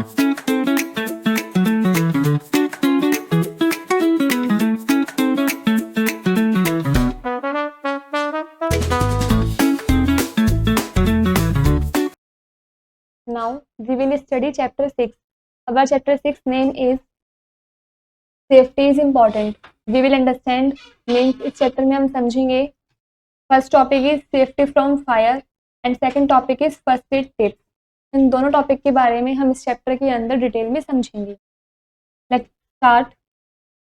Now we will study chapter 6. Our chapter 6 name is safety is important. We will understand means इस chapter में हम समझेंगे first topic is safety from fire and second topic is first aid tips. इन दोनों topic के बारे में हम इस चैप्टर के अंदर डिटेल में समझेंगे. Let's start.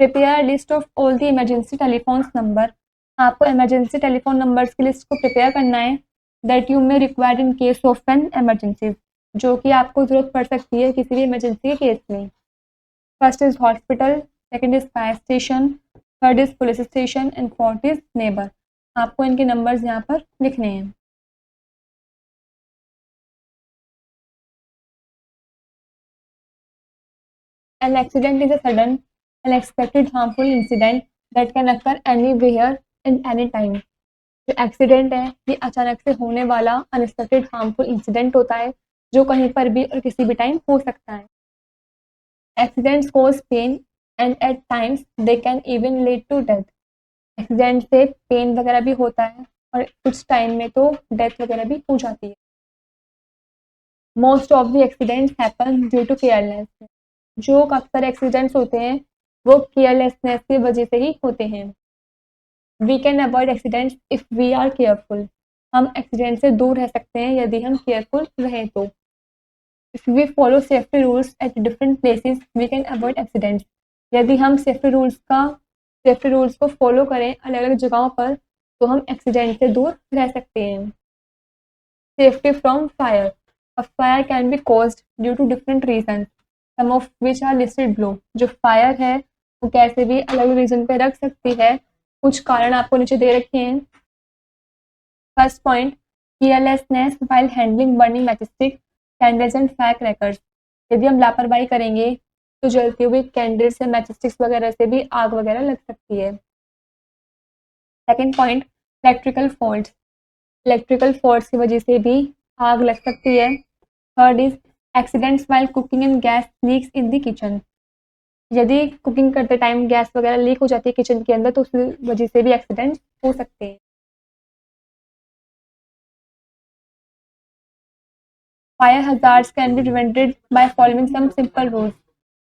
Prepare list of all the emergency telephones number. आपको इमरजेंसी टेलीफोन नंबर्स की लिस्ट को प्रिपेयर करना है that you may required in case of an emergency, जो कि आपको ज़रूरत पड़ सकती है किसी भी इमरजेंसी के केस में. First is hospital, second is fire station, third is police station and fourth is neighbour. आपको इनके नंबर्स यहाँ पर लिखने हैं. An accident is a sudden, unexpected, harmful incident that can occur anywhere and any time. जो accident है ये अचानक से होने वाला अनएक्सपेक्टेड हार्मफुल इंसिडेंट होता है जो कहीं पर भी और किसी भी टाइम हो सकता है. Accidents cause pain and at times they can even lead to death. Accident से पेन वगैरह भी होता है और कुछ टाइम में तो डेथ वगैरह भी हो जाती है. Most of the accidents happen due to careless. जो अक्सर एक्सीडेंट्स होते हैं वो केयरलेसनेस की वजह से ही होते हैं. We can avoid accidents if we are careful. हम एक्सीडेंट से दूर रह सकते हैं यदि हम केयरफुल रहें तो. If we follow safety rules at different places we can avoid accidents. यदि हम सेफ्टी रूल्स को फॉलो करें अलग अलग जगहों पर तो हम एक्सीडेंट से दूर रह सकते हैं. Safety from fire. A fire can be caused due to different reason, some of which are listed below. जो फायर है वो कैसे भी अलग रीजन पे रख सकती है. कुछ कारण आपको नीचे दे रखे हैं. First point, carelessness while handling burning matchstick, candles and fire crackers. यदि हम लापरवाही करेंगे तो जलती हुई कैंडल्स या मैचस्टिक्स वगैरह से भी आग वगैरह लग सकती है. Second point, electrical fault. Electrical fault की वजह से भी आग लग सकती है. Third is accidents while cooking and gas leaks in the kitchen. यदि कुकिंग करते टाइम गैस वगैरह लीक हो जाती है किचन के अंदर तो उस वजह से भी एक्सीडेंट हो सकते हैं. Fire hazards can be prevented by following some simple rules.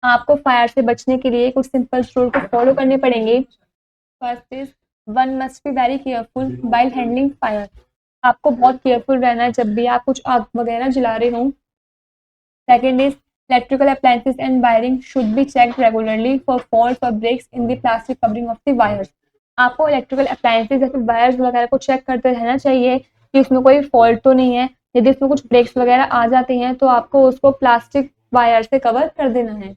आपको फायर से बचने के लिए कुछ सिंपल रूल को फॉलो करने पड़ेंगे. First is one must be very careful while handling fire. आपको बहुत केयरफुल रहना है जब भी आप कुछ आग वगैरह जला रहे हों. Second is electrical appliances and wiring should be checked regularly for faults or breaks in the plastic covering of the wires. आपको इलेक्ट्रिकल अप्लायंसेज या फिर वायर्स वगैरह को चेक करते रहना चाहिए कि उसमें कोई फॉल्ट तो नहीं है. यदि उसमें कुछ ब्रेक्स वगैरह आ जाते हैं तो आपको उसको प्लास्टिक वायर से कवर कर देना है.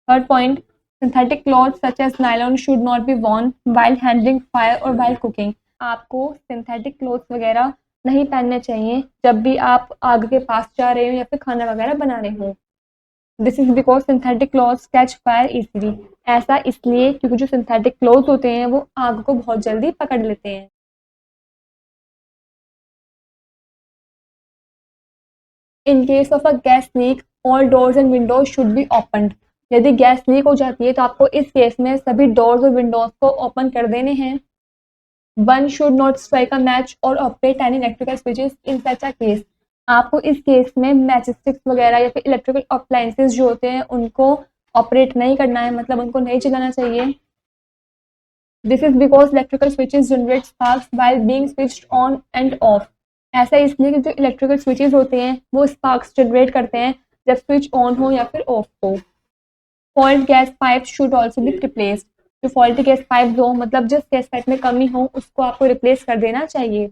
Third point, synthetic clothes such as nylon should not be worn while handling fire और व्हाइल कुकिंग. आपको सिंथेटिक क्लॉथ्स वगैरह नहीं पहनने चाहिए जब भी आप आग के पास जा रहे हो या फिर खाना वगैरह बना रहे हो. This is because synthetic clothes catch fire easily. ऐसा इसलिए क्योंकि जो सिंथेटिक क्लॉथ्स होते हैं वो आग को बहुत जल्दी पकड़ लेते हैं. In case of a gas leak all doors and Windows should be opened. यदि गैस लीक हो जाती है तो आपको इस केस में सभी डोर्स और विंडोज को ओपन कर देने हैं. One should not strike a match और operate any electrical switches in such a case. आपको इस केस में मैचस्टिक्स वगैरह या फिर इलेक्ट्रिकल अप्लायंसेस जो होते हैं उनको ऑपरेट नहीं करना है, मतलब उनको नहीं चलाना चाहिए. This is because electrical switches generate sparks while being switched on and of. ऐसा इसलिए कि जो इलेक्ट्रिकल स्विचेस होते हैं वो स्पार्क्स जनरेट करते हैं जब स्विच ऑन हो या फिर ऑफ हो. Fault gas pipe should also be replaced. जो फॉल्टी गैस पाइप हो मतलब जिस गैस पाइप में कमी हो उसको आपको रिप्लेस कर देना चाहिए.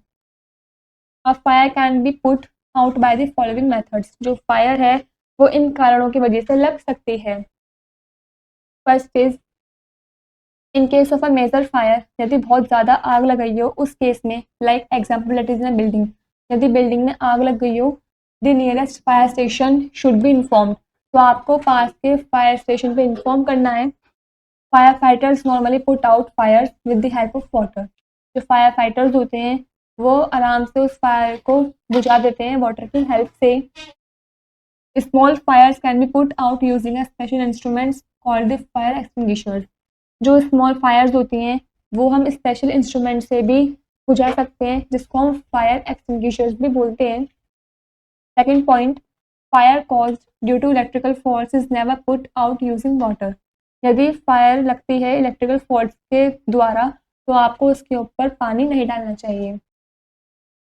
अ fire can be put out by the following methods. जो फायर है वो इन कारणों की वजह से लग सकती है. First is in case of a major fire. यदि बहुत ज़्यादा आग लग गई हो उस केस में like example it is in building. यदि बिल्डिंग में आग लग गई हो the nearest fire station should be informed. तो आपको पास के फायर स्टेशन पे इन्फॉर्म करना है. Fire fighters normally put out fires with the help of water. जो फायर फाइटर्स होते हैं वो आराम से उस फायर को बुझा देते हैं वाटर की हेल्प से. Small fires can be put out using a special instruments called the fire extinguishers. जो स्मॉल फायर्स होती हैं वो हम स्पेशल इंस्ट्रूमेंट से भी बुझा सकते हैं, जिसको हम फायर एक्सटिंग्विशर्स भी बोलते हैं। Second point, fire caused due to electrical fault is never put out using water. यदि फायर लगती है इलेक्ट्रिकल फॉल्ट के द्वारा तो आपको उसके ऊपर पानी नहीं डालना चाहिए।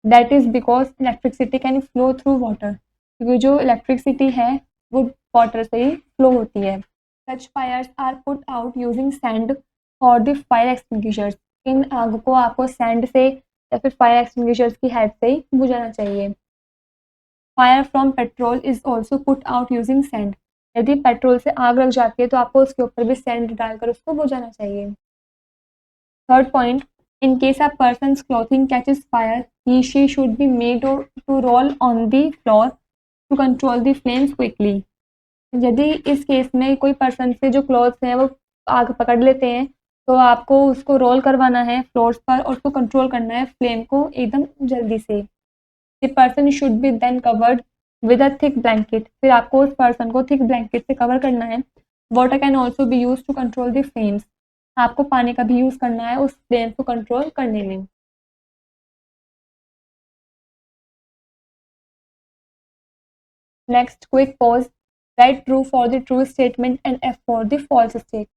That is because electricity can flow through water, क्योंकि जो इलेक्ट्रिसिटी है वो वाटर से ही फ्लो होती है। Such fires are put out using sand और द फायर एक्सटिंग्विशर्स। इन आग को आपको सैंड से या फिर फायर एक्सटिंग्विशर्स की हेल्प से ही बुझाना चाहिए। Fire from petrol is also put out using sand. यदि पेट्रोल से आग लग जाती है तो आपको उसके ऊपर भी सैंड डालकर उसको बुझाना चाहिए। Third point, in case a person's clothing catches fire, she should be made to roll on the floor to control the flames quickly. यदि इस केस में कोई पर्सन से जो क्लॉथ्स हैं वो आग पकड़ लेते हैं तो आपको उसको रोल करवाना है फ्लोर्स पर और उसको कंट्रोल करना है फ्लेम को एकदम जल्दी से। The person should be then covered with a thick blanket. फिर आपको उस पर्सन को थिक ब्लैंकेट से कवर करना है। Water can also be use to control the flames. आपको पानी का भी यूज करना है उस फ्लेम को कंट्रोल करने में। Next, quick pause, write true for the true statement and F for the false statement.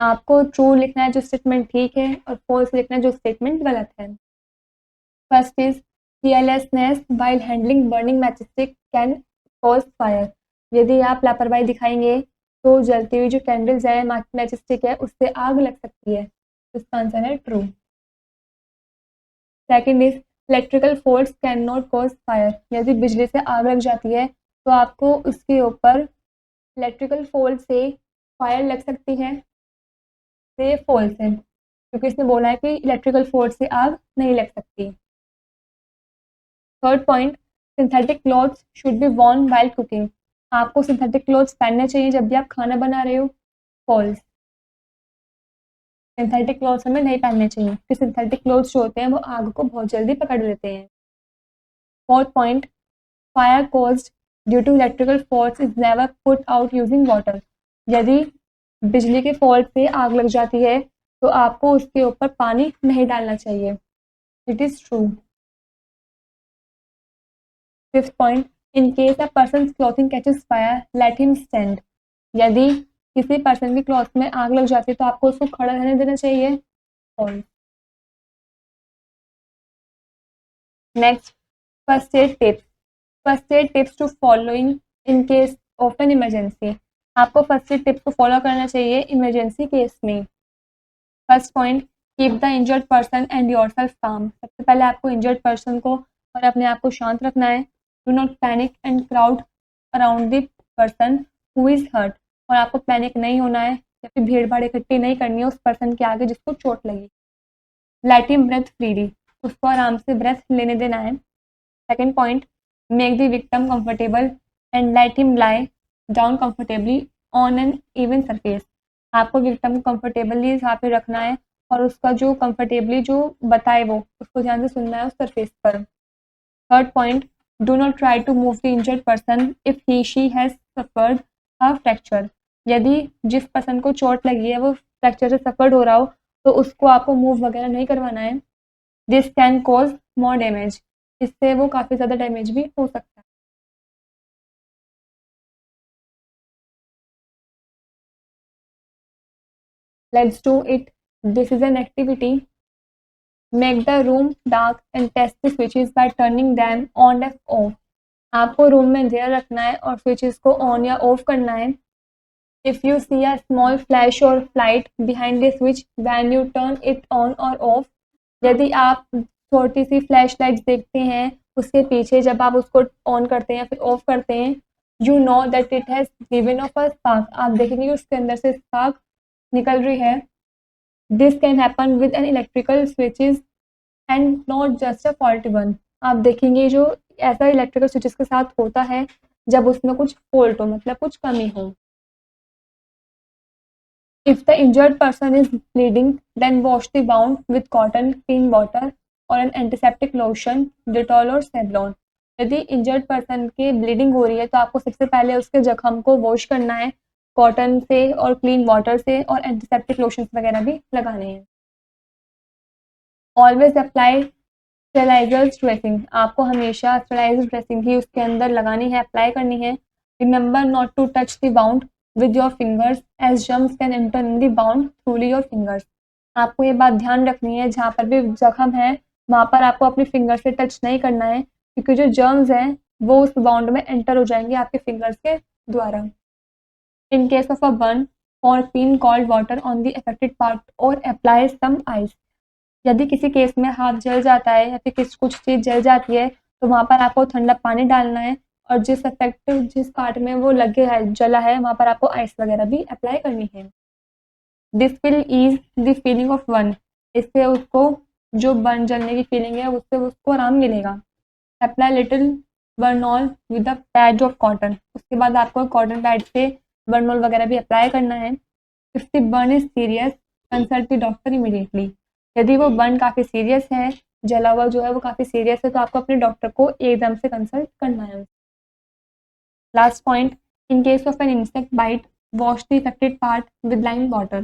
आपको ट्रू लिखना है जो स्टेटमेंट ठीक है और फॉल्स लिखना है जो स्टेटमेंट गलत है। First is carelessness while handling burning matchstick can cause fire. यदि आप लापरवाही दिखाएंगे तो जलती हुई जो कैंडल्स है मैचस्टिक है उससे आग लग सकती है। इसका आंसर है true. Second is electrical faults can not cause fire. यदि बिजली से आग लग जाती है तो आपको उसके ऊपर इलेक्ट्रिकल फॉल्ट से फायर लग सकती है। ये फॉल्स है क्योंकि इसने बोला है कि इलेक्ट्रिकल फॉल्ट से आग नहीं लग सकती। Third point, synthetic clothes should be worn while cooking. आपको सिंथेटिक क्लॉथ्स पहनने चाहिए जब भी आप खाना बना रहे हो। फॉल्स, सिंथेटिक क्लॉथ्स हमें नहीं पहनने चाहिए क्योंकि सिंथेटिक क्लॉथ्स जो होते हैं वो आग को बहुत जल्दी पकड़ लेते हैं। Fourth point, fire caused due to electrical faults is never put out using water. यदि बिजली के फॉल्ट से आग लग जाती है तो आपको उसके ऊपर पानी नहीं डालना चाहिए। It is true. Fifth point, in case a person clothing catches fire let him stand. यदि किसी पर्सन की क्लॉथ में आग लग जाती है तो आपको उसको खड़ा रहने देना चाहिए। False. Next, first aid tips. First aid tips to following in case of an emergency. आपको फर्स्ट एड टिप्स को फॉलो करना चाहिए इमरजेंसी केस में। First point, keep the injured person and yourself calm. सबसे पहले आपको इंजर्ड पर्सन को और अपने आप को शांत रखना है। Do not panic and crowd around the person who is hurt. और आपको पैनिक नहीं होना है या फिर भीड़ भाड़ इकट्ठी नहीं करनी है उस पर्सन के आगे जिसको चोट लगी। Let him breathe freely. उसको आराम से ब्रेथ लेने देना है। Second point, make the victim comfortable and let him lie down comfortably on an even surface. आपको विक्टिम को कंफर्टेबली यहाँ पे रखना है और उसका जो कंफर्टेबली जो बताए वो उसको ध्यान से सुनना है उस सरफेस पर। Third point, do not try to move the injured person if he she has suffered a fracture. यदि जिस पर्सन को चोट लगी है वो फ्रैक्चर से सफर्ड हो रहा हो तो उसको आपको मूव वगैरह नहीं करवाना है। This can cause more damage. इससे वो काफ़ी ज़्यादा डैमेज भी हो सकता है। Let's do it. This is an activity. Make the room dark and test the switches by turning them on and off. आपको रूम में अंधेरा रखना है और स्विचेस को ऑन या ऑफ करना है। If you see a small flash और flight behind the switch when you turn it on और ऑफ। यदि आप छोटी सी फ्लैश लाइट देखते हैं उसके पीछे जब आप उसको ऑन करते हैं या फिर ऑफ करते हैं, you know that it has given of a spark. आप देखेंगे उसके अंदर से स्पार्क निकल रही है। This can happen with an electrical switches and not just a faulty one. आप देखेंगे जो ऐसा इलेक्ट्रिकल स्विचेस के साथ होता है जब उसमें कुछ फॉल्ट हो, मतलब कुछ कमी हो। If the injured person is bleeding, then wash the wound with cotton, clean water or an antiseptic lotion, Dettol or Savlon. यदि इंजर्ड पर्सन की ब्लीडिंग हो रही है तो आपको सबसे पहले उसके जख्म को वॉश करना है कॉटन से और क्लीन वाटर से, और एंटीसेप्टिक लोशंस वगैरह भी लगाने हैं। ऑलवेज अप्लाई स्टेलाइजर ड्रेसिंग, आपको हमेशा स्टेलाइजर ड्रेसिंग ही उसके अंदर लगानी है, अप्लाई करनी है। Remember not to touch the bound with your fingers as germs can enter in the wound through your fingers. आपको ये बात ध्यान रखनी है, जहाँ पर भी जख्म है वहाँ पर आपको अपनी फिंगर से टच नहीं करना है, क्योंकि जो जर्म्स हैं वो उस बाउंड में एंटर हो जाएंगे आपके फिंगर्स के द्वारा। इन case of a burn, pour clean cold water on the affected part or apply some ice। यदि किसी केस में हाथ जल जाता है या फिर कुछ चीज़ जल जाती है तो वहाँ पर आपको ठंडा पानी डालना है, और जिस पार्ट में वो लगे है जला है वहाँ पर आपको आइस वगैरह भी अप्लाई करनी है। This will ease the feeling of burn, इससे उसको जो बर्न जलने की फीलिंग है उससे उसको आराम मिलेगा। Apply little Burnol with a pad of cotton, उसके बाद आपको कॉटन पैड से बर्नॉल वगैरह भी अप्लाई करना है। If the burn is serious, consult the doctor immediately. यदि वो बर्न काफ़ी सीरियस है, जला हुआ जो है वो काफ़ी सीरियस है, तो आपको अपने डॉक्टर को एकदम से कंसल्ट करना है। Last point, in case of an insect bite, wash the affected part with lime water.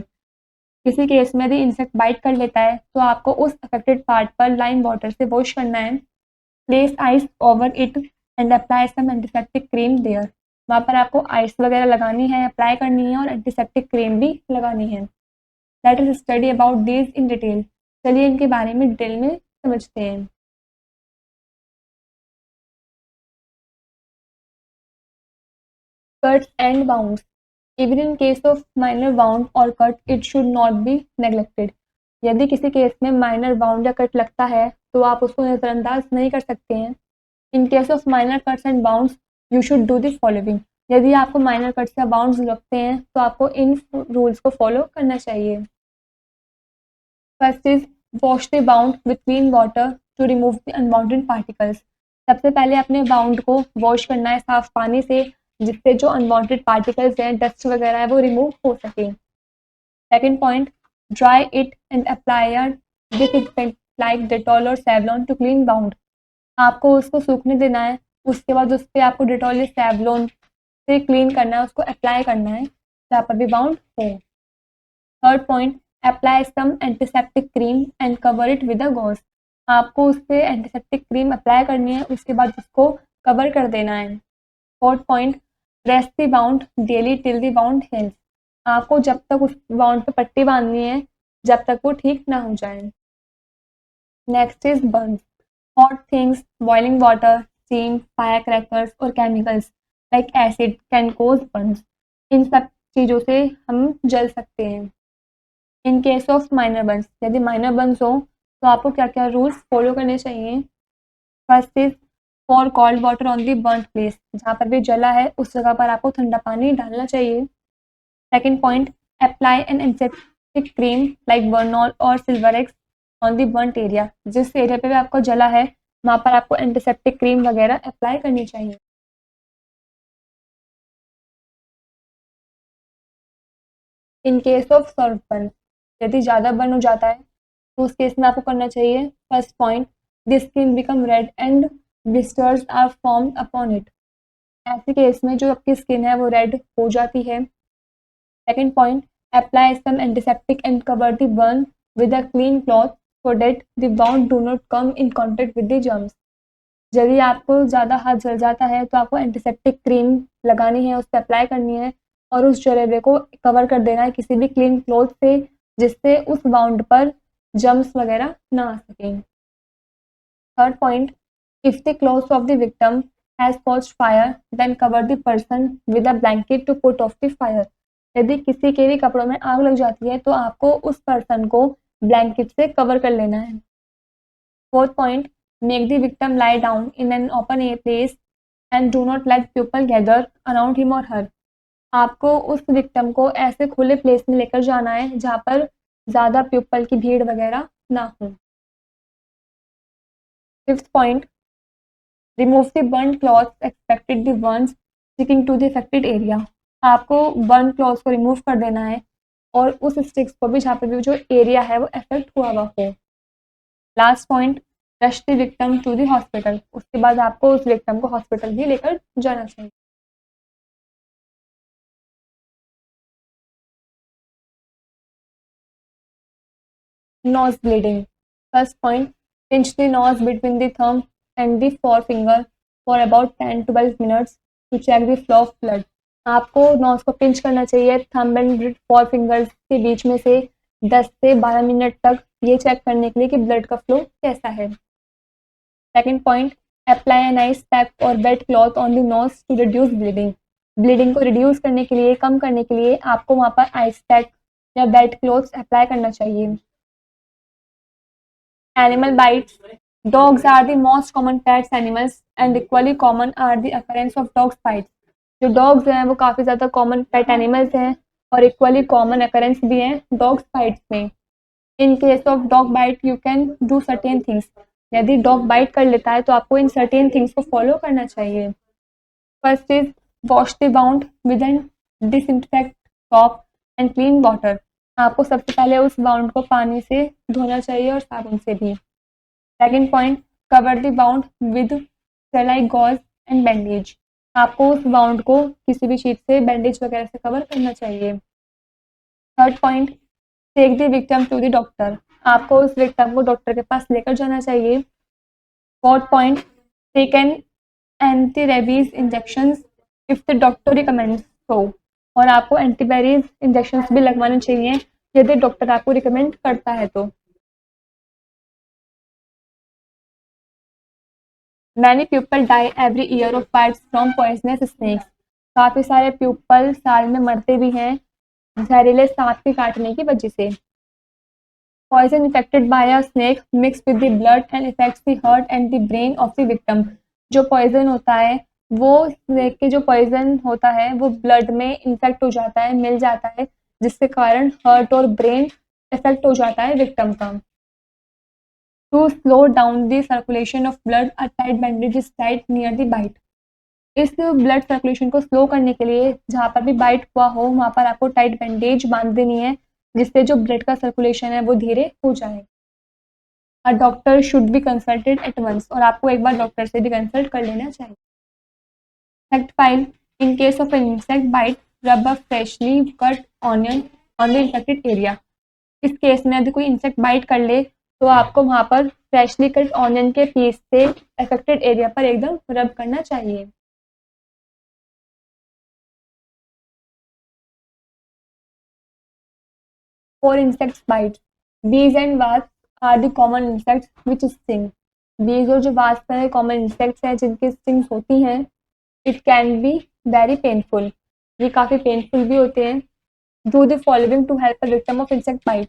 किसी केस में यदि इंसेक्ट बाइट कर लेता है तो आपको उस अफेक्टेड पार्ट पर लाइम वाटर से वॉश करना है। Place ice over it and apply some antiseptic cream there, वहाँ पर आपको आइस वगैरह लगानी है, अप्लाई करनी है, और एंटीसेप्टिक क्रीम भी लगानी है। Let us study about these in detail, चलिए इनके बारे में डिटेल में समझते हैं। Cuts and wounds, even in case of minor wound और cut it should not be neglected. यदि किसी केस में माइनर बाउंड या कट लगता है तो आप उसको नज़रअंदाज नहीं कर सकते हैं। In case of minor cuts and bounds you should do the following, यदि आपको माइनर कट्स या बाउंड्स लगते हैं तो आपको इन रूल्स को फॉलो करना चाहिए। First is wash the wound with clean water to remove the unwanted particles, सबसे पहले अपने बाउंड को वॉश करना है साफ पानी से, जिससे जो अनवांटेड पार्टिकल्स हैं, डस्ट वगैरह है, वो रिमूव हो सके। Second point, dry it and apply disinfectant like Dettol और सेवलॉन टू क्लीन बाउंड, आपको उसको सूखने देना है, उसके बाद उस पर आपको डेटॉल या सेवलॉन से क्लीन करना है, उसको अप्लाई करना है जहाँ पर भी बाउंड हो। Third point, apply some antiseptic cream and cover it with a gauze, आपको उस पर एंटीसेप्टिक क्रीम अप्लाई करनी है, उसके बाद उसको कवर कर देना है। Fourth point, press the bound daily till the bound heels, आपको जब तक उस बाउंड पे पट्टी बांधनी है जब तक वो ठीक ना हो जाए। Next is burn, hot things, boiling water, steam, fire crackers और chemicals like acid can cause burns, इन सब चीज़ों से हम जल सकते हैं। In case of minor burns, यदि माइनर बर्न्स हो तो आपको क्या क्या रूल्स फॉलो करने चाहिए। First is pour cold water on the burn place, जहाँ पर भी जला है उस जगह पर आपको ठंडा पानी डालना चाहिए। Second point, apply an antiseptic cream like Burnol और Silverex on the burn area, जिस एरिया पे भी आपको जला है वहाँ पर आपको एंटीसेप्टिक क्रीम वगैरह अप्लाई करनी चाहिए। In case of severe burn, यदि ज़्यादा बर्न हो जाता है तो उस केस में आपको करना चाहिए। First point, the skin become red and blisters are formed upon it, ऐसे केस में जो आपकी स्किन है वो रेड हो जाती है। Second point, apply some antiseptic and cover the burn with a clean cloth so that the wound do not come in contact with the germs, यदि आपको ज़्यादा हाथ जल जाता है तो आपको एंटीसेप्टिक क्रीम लगानी है, उस पर अप्लाई करनी है, और उस जलेबे को कवर कर देना है किसी भी क्लीन क्लॉथ से, जिससे उस बाउंड पर जर्म्स वगैरह ना आ सकें। Third point, if the clothes of the victim has caused fire then cover the person with a blanket to put off the fire, यदि किसी के भी कपड़ों में आग लग जाती है तो आपको उस पर्सन को ब्लैंकेट से कवर कर लेना है। Fourth point, make the victim lie down in an open air place and do not let people gather around him or her, आपको उस विक्टिम को ऐसे खुले प्लेस में लेकर जाना है जहाँ पर ज़्यादा पीपल की भीड़ वगैरह ना हो। Fifth point, remove the burn clothes expected the burns sticking to the affected area, आपको बर्न क्लॉथ्स को रिमूव कर देना है और उस स्टिक्स को भी जहाँ पर भी जो एरिया है वो अफेक्ट हुआ हुआ हो। Last point, rush the victim to the hospital, उसके बाद आपको उस विक्टिम को हॉस्पिटल भी लेकर जाना चाहिए। Nose bleeding. First point, pinch the nose between the thumb and the forefinger for about 10-12 minutes to check the flow of blood. आपको नोज को पिंच करना चाहिए थंब एंड फोर फिंगर्स के बीच में से 10 से 12 मिनट तक, ये चेक करने के लिए कि ब्लड का फ्लो कैसा है। Second point, apply an ice pack और wet cloth on the nose to reduce bleeding. Bleeding को रिड्यूस करने के लिए, कम करने के लिए आपको वहाँ पर आइस पैक या वेट क्लॉथ अप्लाई करना चाहिए। Animal bites. Dogs are the most common pets animals and equally common are the occurrence of dogs bites. जो डॉग्स हैं वो काफ़ी ज़्यादा कॉमन पेट एनिमल्स हैं और इक्वली कॉमन अकरेंस भी हैं डॉग्स बाइट्स में। In case of dog bite you can do certain things. यदि डॉग बाइट कर लेता है तो आपको इन सर्टेन थिंग्स को फॉलो करना चाहिए। First is wash the bound with an disinfect soap and clean water. आपको सबसे पहले उस बाउंड को पानी से धोना चाहिए और साबुन से भी। Second point, cover the bound with sterile gauze and bandage. आपको उस बाउंड को किसी भी चीज़ से, बैंडेज वगैरह से कवर करना चाहिए। Third point, take the victim to the doctor. आपको उस विक्टिम को डॉक्टर के पास लेकर जाना चाहिए। Fourth point, take an anti rabies injection if the doctor recommends so. और आपको एंटीबायोटिक इंजेक्शंस भी लगवाने चाहिए यदि डॉक्टर आपको रिकमेंड करता है तो। Many people die every year of bites from poisonous snakes. काफ़ी सारे पीपल साल में मरते भी हैं जहरीले सांप के काटने की वजह से। Poison effected by a snake mix with the blood and effects the heart and the brain of the victim. जो पॉइजन होता है वो स्नेक के जो पॉइजन होता है वो ब्लड में इन्फेक्ट हो जाता है, मिल जाता है, जिसके कारण हार्ट और ब्रेन इफेक्ट हो जाता है विक्टिम का। To slow down the circulation of blood a tight bandage is tied near the bite. इस ब्लड सर्कुलेशन को स्लो करने के लिए जहाँ पर भी बाइट हुआ हो वहाँ पर आपको टाइट बैंडेज बांध देनी है, जिससे जो ब्लड का सर्कुलेशन है वो धीरे हो जाए। A doctor should be consulted at once. और आपको एक बार डॉक्टर से भी कंसल्ट कर लेना चाहिए। Fact file, in case of an insect bite rub a freshly cut onion on the infected area. इस केस में यदि कोई इंसेक्ट बाइट कर ले तो आपको वहाँ पर फ्रेशली कट ऑनियन के पीस से अफेक्टेड एरिया पर एकदम रब करना चाहिए। For insects bites, bees and wasps are the common insects which sting. Bees और जो wasp है common insects हैं जिनकी stings होती हैं। It can be very painful. ये काफ़ी painful भी होते हैं। Do the following to help a victim of insect bite.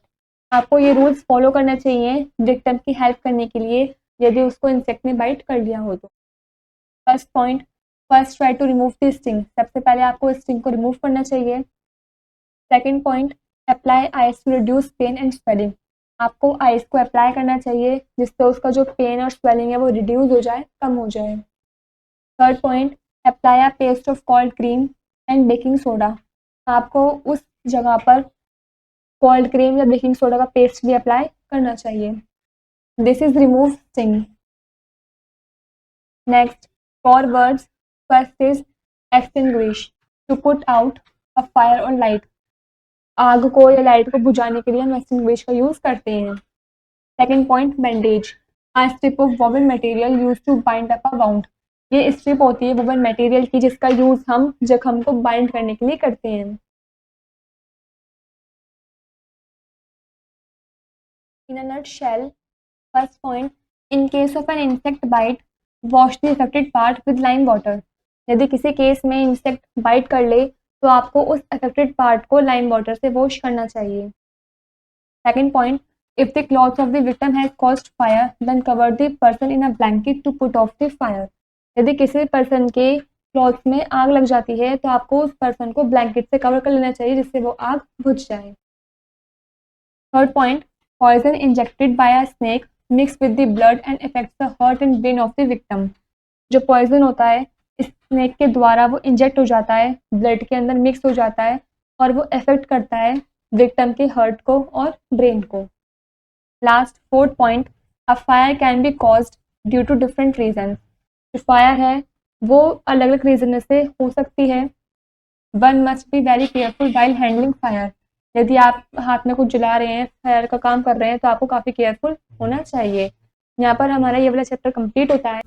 आपको ये रूल्स फॉलो करना चाहिए विक्टिम की हेल्प करने के लिए यदि उसको इंसेक्ट ने बाइट कर लिया हो तो। First point, first try to remove the sting. सबसे पहले आपको स्टिंग को रिमूव करना चाहिए। Second point, apply ice to reduce pain and swelling. आपको आइस को अप्लाई करना चाहिए जिससे उसका जो पेन और स्वेलिंग है वो रिड्यूस हो जाए, कम हो जाए। Third point, apply a paste of cold cream and baking soda. आपको उस जगह पर कोल्ड क्रीम या बेकिंग सोडा का पेस्ट भी अप्लाई करना चाहिए। This is remove sting. Next, four words, first is extinguish, to put out a fire और लाइट। आग को या लाइट को बुझाने के लिए हम एक्सटिंग्विश का यूज करते हैं। Second point, bandage, a strip of woven material use to bind up a wound. ये स्ट्रिप होती है वोवन मटेरियल की जिसका यूज हम जख्म को बाइंड करने के लिए करते हैं। In a nutshell, first point, in case of an insect bite wash the affected part with lime water. यदि किसी केस में इंसेक्ट बाइट कर ले तो आपको उस अफेक्टेड पार्ट को लाइम वाटर से वॉश करना चाहिए। Second point, if the clothes of the victim has caused fire then cover the person in a blanket to put off the fire। यदि किसी पर्सन के क्लॉथ्स में आग लग जाती है तो आपको उस पर्सन को ब्लैंकेट से कवर कर लेना चाहिए जिससे वो आग बुझ जाए। Third point, poison injected by a snake mix with the blood and affects the heart and brain of the victim. जो पॉइजन होता है इस स्नेक के द्वारा वो इंजेक्ट हो जाता है, ब्लड के अंदर मिक्स हो जाता है और वो अफेक्ट करता है विक्टिम के हार्ट को और ब्रेन को। Last fourth point, a fire can be caused due to different reason. जो फायर है वो अलग अलग रीजन से हो सकती है। One must be very careful while handling fire. यदि आप हाथ में कुछ जला रहे हैं, फायर का काम कर रहे हैं, तो आपको काफ़ी केयरफुल होना चाहिए। यहाँ पर हमारा ये वाला चैप्टर कंप्लीट होता है।